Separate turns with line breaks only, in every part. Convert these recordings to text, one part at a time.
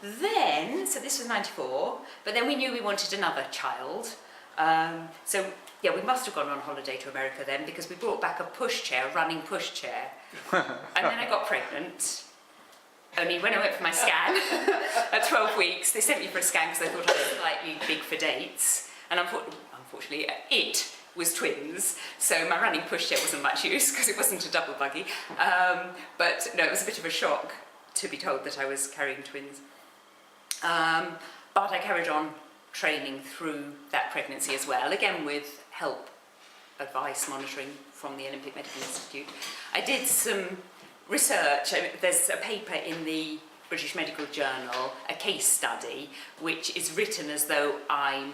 Then, so this was 94, but then we knew we wanted another child. So yeah, we must have gone on holiday to America then, because we brought back a pushchair, a running pushchair. And then I got pregnant. Only when I went for my scan at 12 weeks, they sent me for a scan because they thought I was slightly big for dates. And unfortunately, it was twins, so my running pushchair wasn't much use because it wasn't a double buggy. But no, it was a bit of a shock to be told that I was carrying twins. But I carried on training through that pregnancy as well, again with help, advice, monitoring from the Olympic Medical Institute. I did some research. There's a paper in the British Medical Journal, a case study, which is written as though I'm,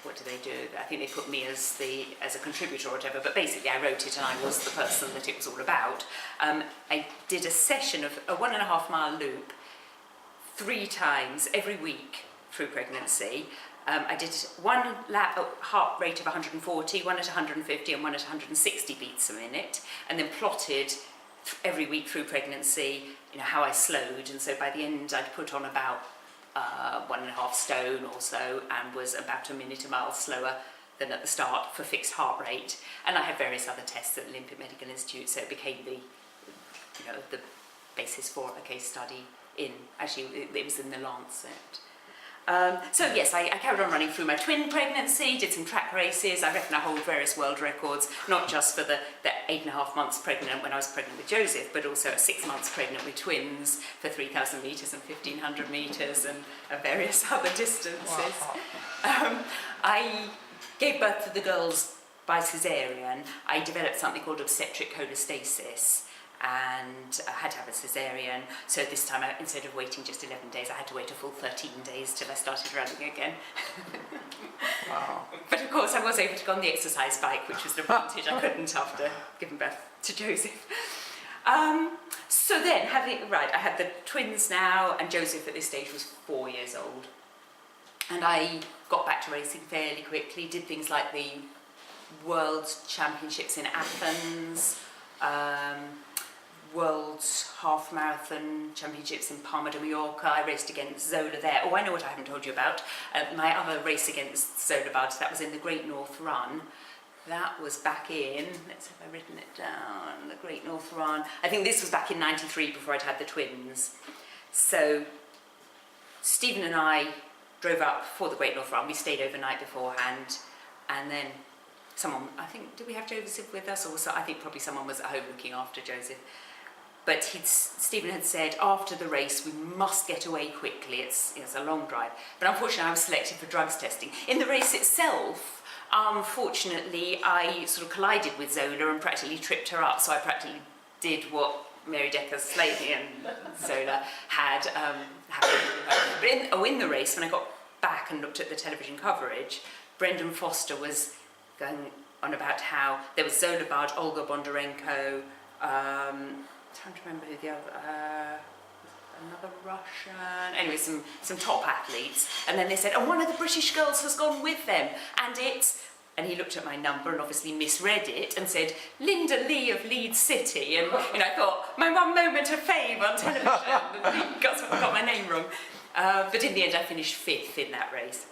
what do they do? I think they put me as a contributor or whatever, but basically I wrote it and I was the person that it was all about. I did a session of a 1.5 mile loop 3 times every week through pregnancy. I did one lap at heart rate of 140, one at 150 and one at 160 beats a minute, and then plotted every week through pregnancy, you know, how I slowed. And so by the end I'd put on about 1.5 stone or so, and was about a minute a mile slower than at the start for fixed heart rate. And I had various other tests at the Olympic Medical Institute, so it became the basis for a case study it was in the Lancet. So yes, I carried on running through my twin pregnancy, did some track races. I reckon I hold various world records, not just for the 8.5 months pregnant when I was pregnant with Joseph, but also at 6 months pregnant with twins for 3,000 metres and 1,500 metres and various other distances. Wow. I gave birth to the girls by caesarean. I developed something called obstetric cholestasis, and I had to have a caesarean, so this time instead of waiting just 11 days I had to wait a full 13 days till I started running again. Wow. But of course I was able to go on the exercise bike, which was an advantage I couldn't after giving birth to Joseph. So then, I had the twins now, and Joseph at this stage was 4 years old, and I got back to racing fairly quickly, did things like the World Championships in Athens, World Half Marathon Championships in Palma de Mallorca. I raced against Zola there. Oh, I know what I haven't told you about. My other race against Zola Bud, that was in the Great North Run. That was back in, let's have I written it down, the Great North Run. I think this was back in 93 before I'd had the twins. So Stephen and I drove up for the Great North Run. We stayed overnight beforehand, and then someone, I think, did we have Joseph with us? Or I think probably someone was at home looking after Joseph. But Stephen had said, after the race, we must get away quickly. It's a long drive. But unfortunately, I was selected for drugs testing. In the race itself, unfortunately, I sort of collided with Zola and practically tripped her up. So I practically did what Mary Decker-Slavey and Zola had happened. But in the race, when I got back and looked at the television coverage, Brendan Foster was going on about how there was Zola Bud, Olga Bondarenko, I'm trying to remember who the other, another Russian, anyway, some top athletes. And then they said, and one of the British girls has gone with them, and he looked at my number and obviously misread it and said, Linda Lee of Leeds City. And I thought, my one moment of fame on television, and got my name wrong. But in the end, I finished 5th in that race.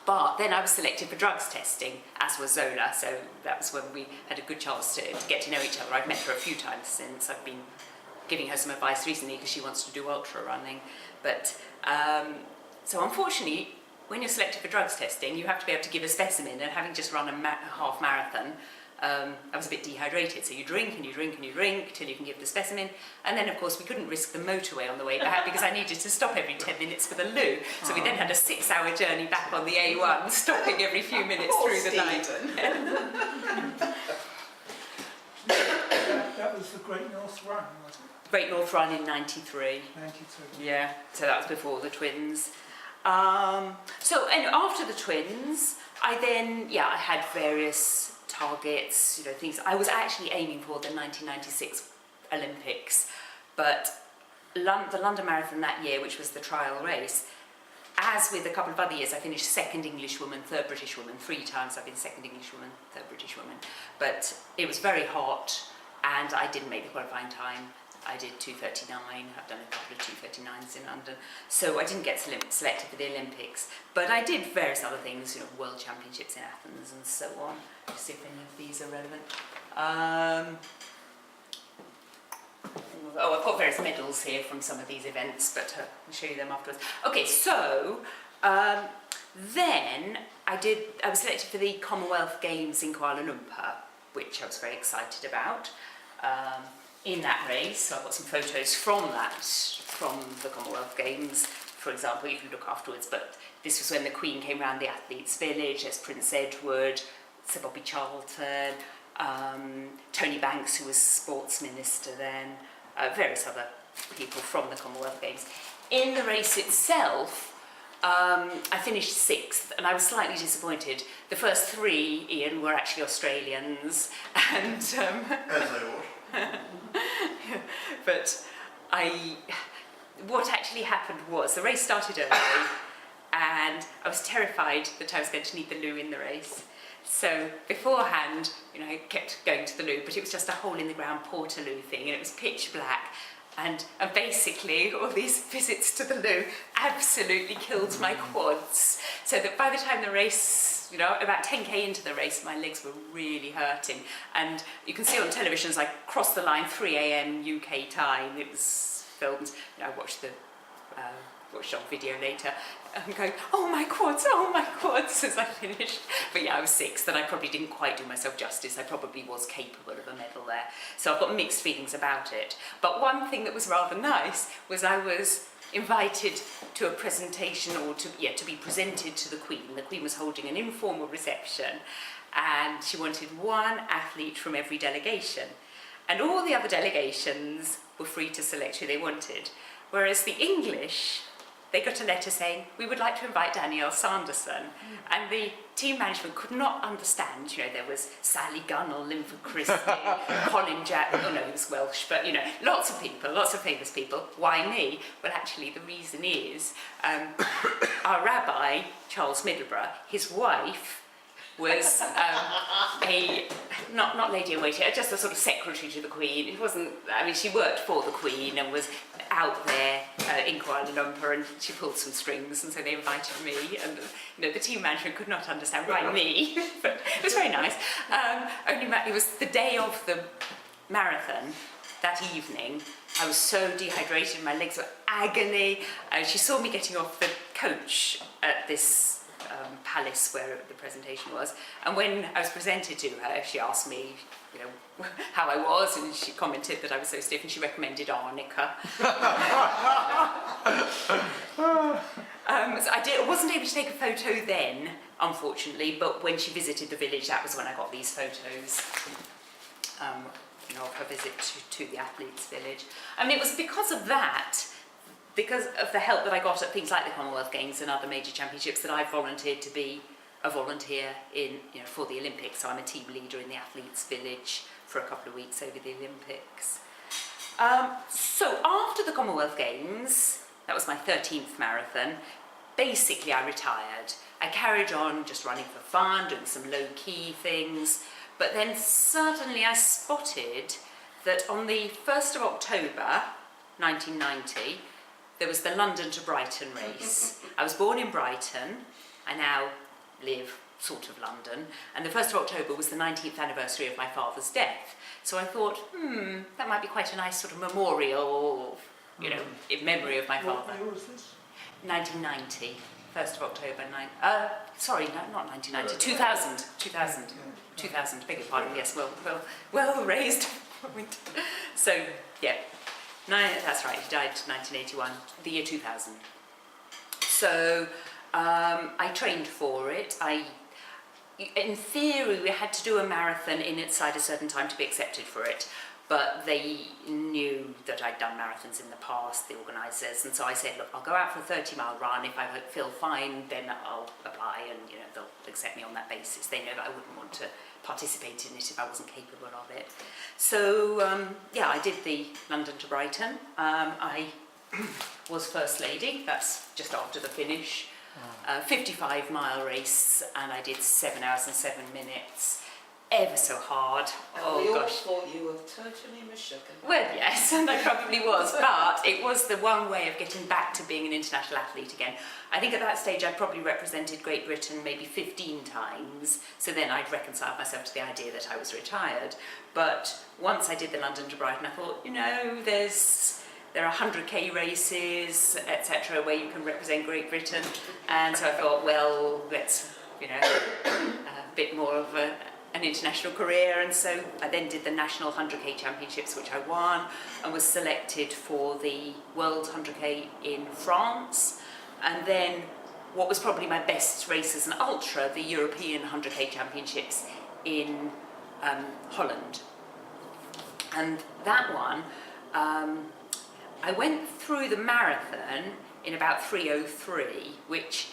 But then I was selected for drugs testing, as was Zola, so that was when we had a good chance to get to know each other. I've met her a few times since. I've been giving her some advice recently because she wants to do ultra running. But so unfortunately, when you're selected for drugs testing, you have to be able to give a specimen, and having just run a half marathon, I was a bit dehydrated, so you drink and you drink and you drink till you can give the specimen. And then of course we couldn't risk the motorway on the way back because I needed to stop every 10 minutes for the loo. So we then had a 6-hour journey back on the A1, stopping every few minutes through the night.
That was the Great North Run, wasn't it?
Great North Run in 93.
92.
Yeah, so that was before the twins. So anyway, after the twins, I had various targets, things. I was actually aiming for the 1996 Olympics, but the London Marathon that year, which was the trial race, as with a couple of other years, I finished 2nd English woman, 3rd British woman. 3 times I've been 2nd English woman, 3rd British woman. But it was very hot, and I didn't make the qualifying time. I did 2:39. I've done a couple of 2:39s in London. So I didn't get selected for the Olympics, but I did various other things, you know, World Championships in Athens and so on. Let's see if any of these are relevant. Oh, I've got various medals here from some of these events, but I'll show you them afterwards. Okay, so then I was selected for the Commonwealth Games in Kuala Lumpur, which I was very excited about. In that race, so I've got some photos from the Commonwealth Games, for example. You can look afterwards, but this was when the Queen came round the Athletes' Village. There's Prince Edward, Sir Bobby Charlton, Tony Banks, who was Sports Minister then, various other people from the Commonwealth Games. In the race itself, I finished 6th, and I was slightly disappointed. The first 3, Ian, were actually Australians, and
as they ought.
but what actually happened was the race started early, and I was terrified that I was going to need the loo in the race. So beforehand, you know, I kept going to the loo, but it was just a hole in the ground portaloo thing, and it was pitch black. And basically, all these visits to the loo absolutely killed my quads. So that by the time the race, you know, about 10k into the race, my legs were really hurting. And you can see on television as I crossed the line, 3 a.m. UK time, it was filmed. You know, I watched on video later. I'm going, oh my quads, as I finished. But yeah, I was 6th, and I probably didn't quite do myself justice. I probably was capable of a medal there. So I've got mixed feelings about it. But one thing that was rather nice was I was invited to a presentation, or to be presented to the Queen. The Queen was holding an informal reception, and she wanted one athlete from every delegation. And all the other delegations were free to select who they wanted. Whereas the English, they got a letter saying, we would like to invite Danielle Sanderson. And the team management could not understand, you know, there was Sally Gunnell, Linford Christie, Colin Jack, oh no, he was Welsh, but you know, lots of people, lots of famous people. Why me? Well, actually, the reason is, our rabbi, Charles Middleborough, his wife was not lady-in-waiting, just a sort of secretary to the Queen. It wasn't, I mean, she worked for the Queen and was out there in Kuala Lumpur, and she pulled some strings, and so they invited me, and you know, the team management could not understand why me, but it was very nice. It was the day of the marathon that evening. I was so dehydrated, my legs were agony. She saw me getting off the coach at this palace where the presentation was, and when I was presented to her, she asked me, you know, how I was, and she commented that I was so stiff, and she recommended arnica. So I wasn't able to take a photo then, unfortunately, but when she visited the village, that was when I got these photos. You know, of her visit to the Athletes' Village. I mean, it was because of that, because of the help that I got at things like the Commonwealth Games and other major championships, that I volunteered to be a volunteer for the Olympics. So I'm a team leader in the Athletes' Village for a couple of weeks over the Olympics. So after the Commonwealth Games, that was my 13th marathon, basically I retired. I carried on just running for fun, doing some low-key things, but then suddenly I spotted that on the 1st of October 1990, there was the London to Brighton race. I was born in Brighton. I now live sort of London. And the 1st of October was the 19th anniversary of my father's death. So I thought, that might be quite a nice sort of memorial, you know, in memory of my father.
What year was this?
1990. 1st of October, not 1990, 2000, 2000, beg your pardon, yes, well raised. So, yeah. That's right, he died in 1981, the year 2000. So I trained for it. In theory, we had to do a marathon inside a certain time to be accepted for it, but they knew that I'd done marathons in the past, the organisers, and so I said, look, I'll go out for a 30-mile run. If I feel fine, then I'll apply, and you know, they'll accept me on that basis. They know that I wouldn't want to participate in it if I wasn't capable of it. So I did the London to Brighton. I was First Lady, that's just after the finish. 55-mile race, and I did 7 hours and 7 minutes. ever so hard.
And we all thought you were totally mistaken.
Well, yes, and I probably was, but it was the one way of getting back to being an international athlete again. I think at that stage I'd probably represented Great Britain maybe 15 times, so then I'd reconciled myself to the idea that I was retired. But once I did the London to Brighton, I thought, you know, there are 100k races, etc., where you can represent Great Britain, and so I thought, well, let's, you know, a bit more of an international career. And so I then did the National 100k Championships, which I won, and was selected for the World 100k in France, and then what was probably my best race as an ultra, the European 100k Championships in Holland. And that one, I went through the marathon in about 3:03, which,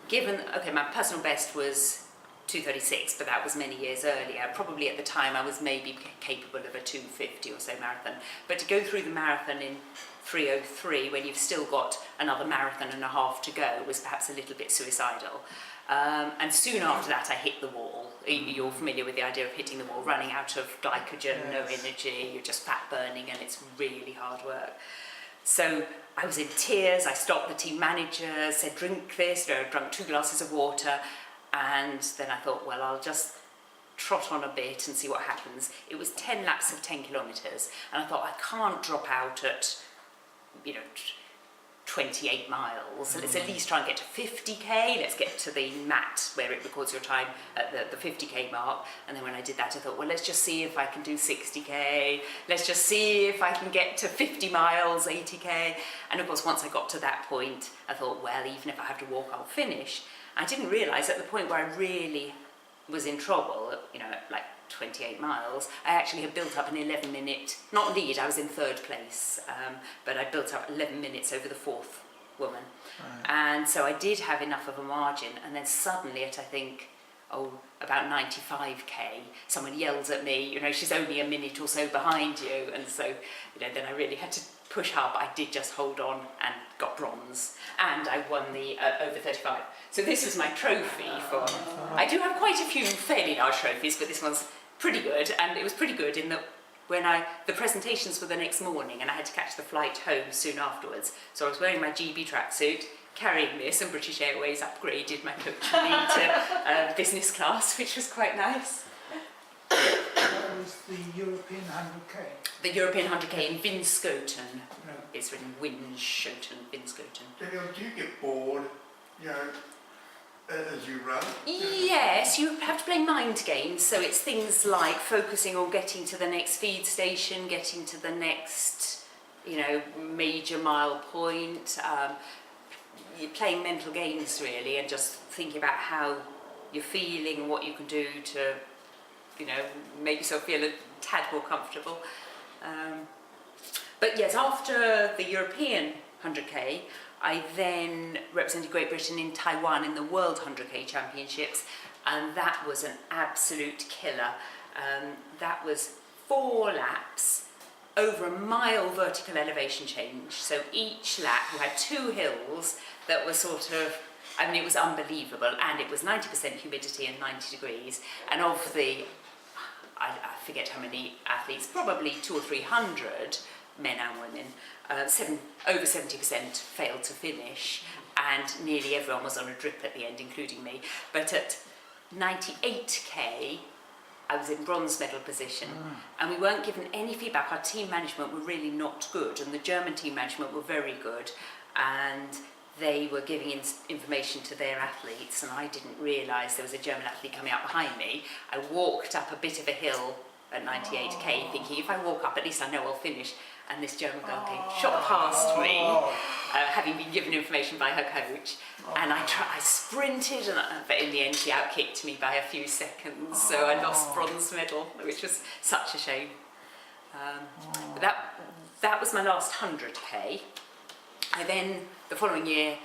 given, okay, my personal best was 2:36, but that was many years earlier. Probably at the time I was maybe capable of a 2:50 or so marathon. But to go through the marathon in 3:03 when you've still got another marathon and a half to go was perhaps a little bit suicidal. And soon after that I hit the wall. You're familiar with the idea of hitting the wall, running out of glycogen, no energy, you're just fat burning, and it's really hard work. So I was in tears. I stopped the team manager, said drink this, I drank 2 glasses of water, and then I thought, well, I'll just trot on a bit and see what happens. It was 10 laps of 10 kilometres, and I thought, I can't drop out at, you know, 28 miles, so let's at least try and get to 50k, let's get to the mat where it records your time at the 50k mark. And then when I did that, I thought, well, let's just see if I can do 60k, let's just see if I can get to 50 miles, 80k. And of course, once I got to that point, I thought, well, even if I have to walk, I'll finish. I didn't realise at the point where I really was in trouble, you know, like 28 miles, I actually had built up an 11-minute, not lead, I was in 3rd place, but I built up 11 minutes over the 4th woman. Right. And so I did have enough of a margin, and then suddenly at, I think, about 95k, someone yells at me, you know, she's only a minute or so behind you, and so, you know, then I really had to push up. I did just hold on and got bronze, and I won the over 35. So this was my trophy for, I do have quite a few fairly large trophies, but this one's pretty good, and it was pretty good in that when the presentations were the next morning and I had to catch the flight home soon afterwards, so I was wearing my GB tracksuit, carrying this, and British Airways upgraded my coach to business class, which was quite nice.
That was the European 100k?
The European 100k in Winschoten. It's written Winschoten, Winschoten.
Danielle, do you get bored, you know, as you run?
Yes, you have to play mind games, so it's things like focusing on getting to the next feed station, getting to the next, you know, major mile point. You're playing mental games really, and just thinking about how you're feeling and what you can do to, you know, make yourself feel a tad more comfortable. But yes, after the European 100k, I then represented Great Britain in Taiwan in the World 100k Championships, and that was an absolute killer. That was 4 laps over a mile vertical elevation change. So each lap you had 2 hills that were sort of, I mean, it was unbelievable, and it was 90% humidity and 90 degrees. And of the, I forget how many athletes, probably 200 or 300 men and women, over 70% failed to finish, and nearly everyone was on a drip at the end, including me. But at 98k, I was in bronze medal position, and we weren't given any feedback. Our team management were really not good, and the German team management were very good, and they were giving information to their athletes, and I didn't realise there was a German athlete coming up behind me. I walked up a bit of a hill at 98k, thinking if I walk up, at least I know I'll finish. And this German girl came, shot past me, having been given information by her coach. And I sprinted, but in the end she outkicked me by a few seconds, so I lost bronze medal, which was such a shame. But that was my last 100k. I then, the following year,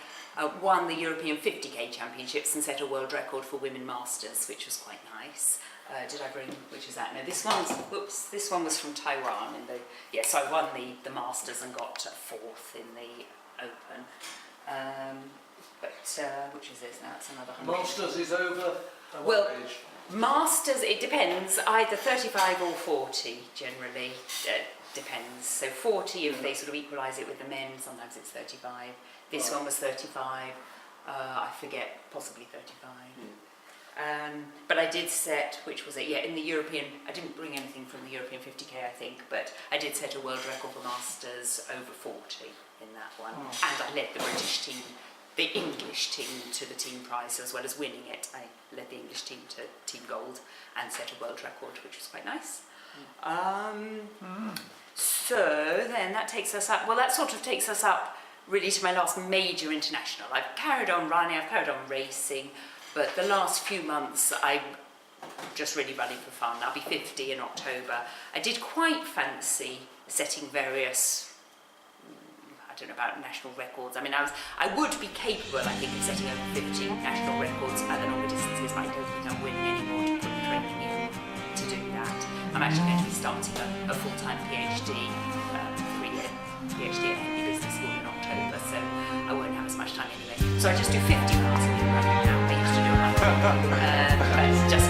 won the European 50k Championships and set a world record for women masters, which was quite nice. Did I bring, which is that? No, this one was from Taiwan. So I won the Masters and got 4th in the Open. Which is this now? It's another 100.
Masters is over
Well,
age?
Masters, it depends, either 35 or 40 generally, depends. So 40 if they sort of equalise it with the men, sometimes it's 35. This one was 35, I forget, possibly 35. But I did set, which was it, yeah, in the European, I didn't bring anything from the European 50k I think, but I did set a world record for Masters over 40 in that one. And I led the British team, the English team, to the team prize as well as winning it. I led the English team to team gold and set a world record, which was quite nice. So then that takes us up, well that sort of takes us up really to my last major international. I've carried on running, I've carried on racing, but the last few months I'm just really running for fun. I'll be 50 in October. I did quite fancy setting various, I don't know about national records. I mean, I would be capable, I think, of setting over 50 national records at the longer distances, but I don't think I'm willing anymore to put the training in to do that. I'm actually going to be starting a full-time PhD, 3-year PhD at Henley Business School in October, so I won't have as much time anyway. So I just do 50 miles a week running now. I used to do 100, but just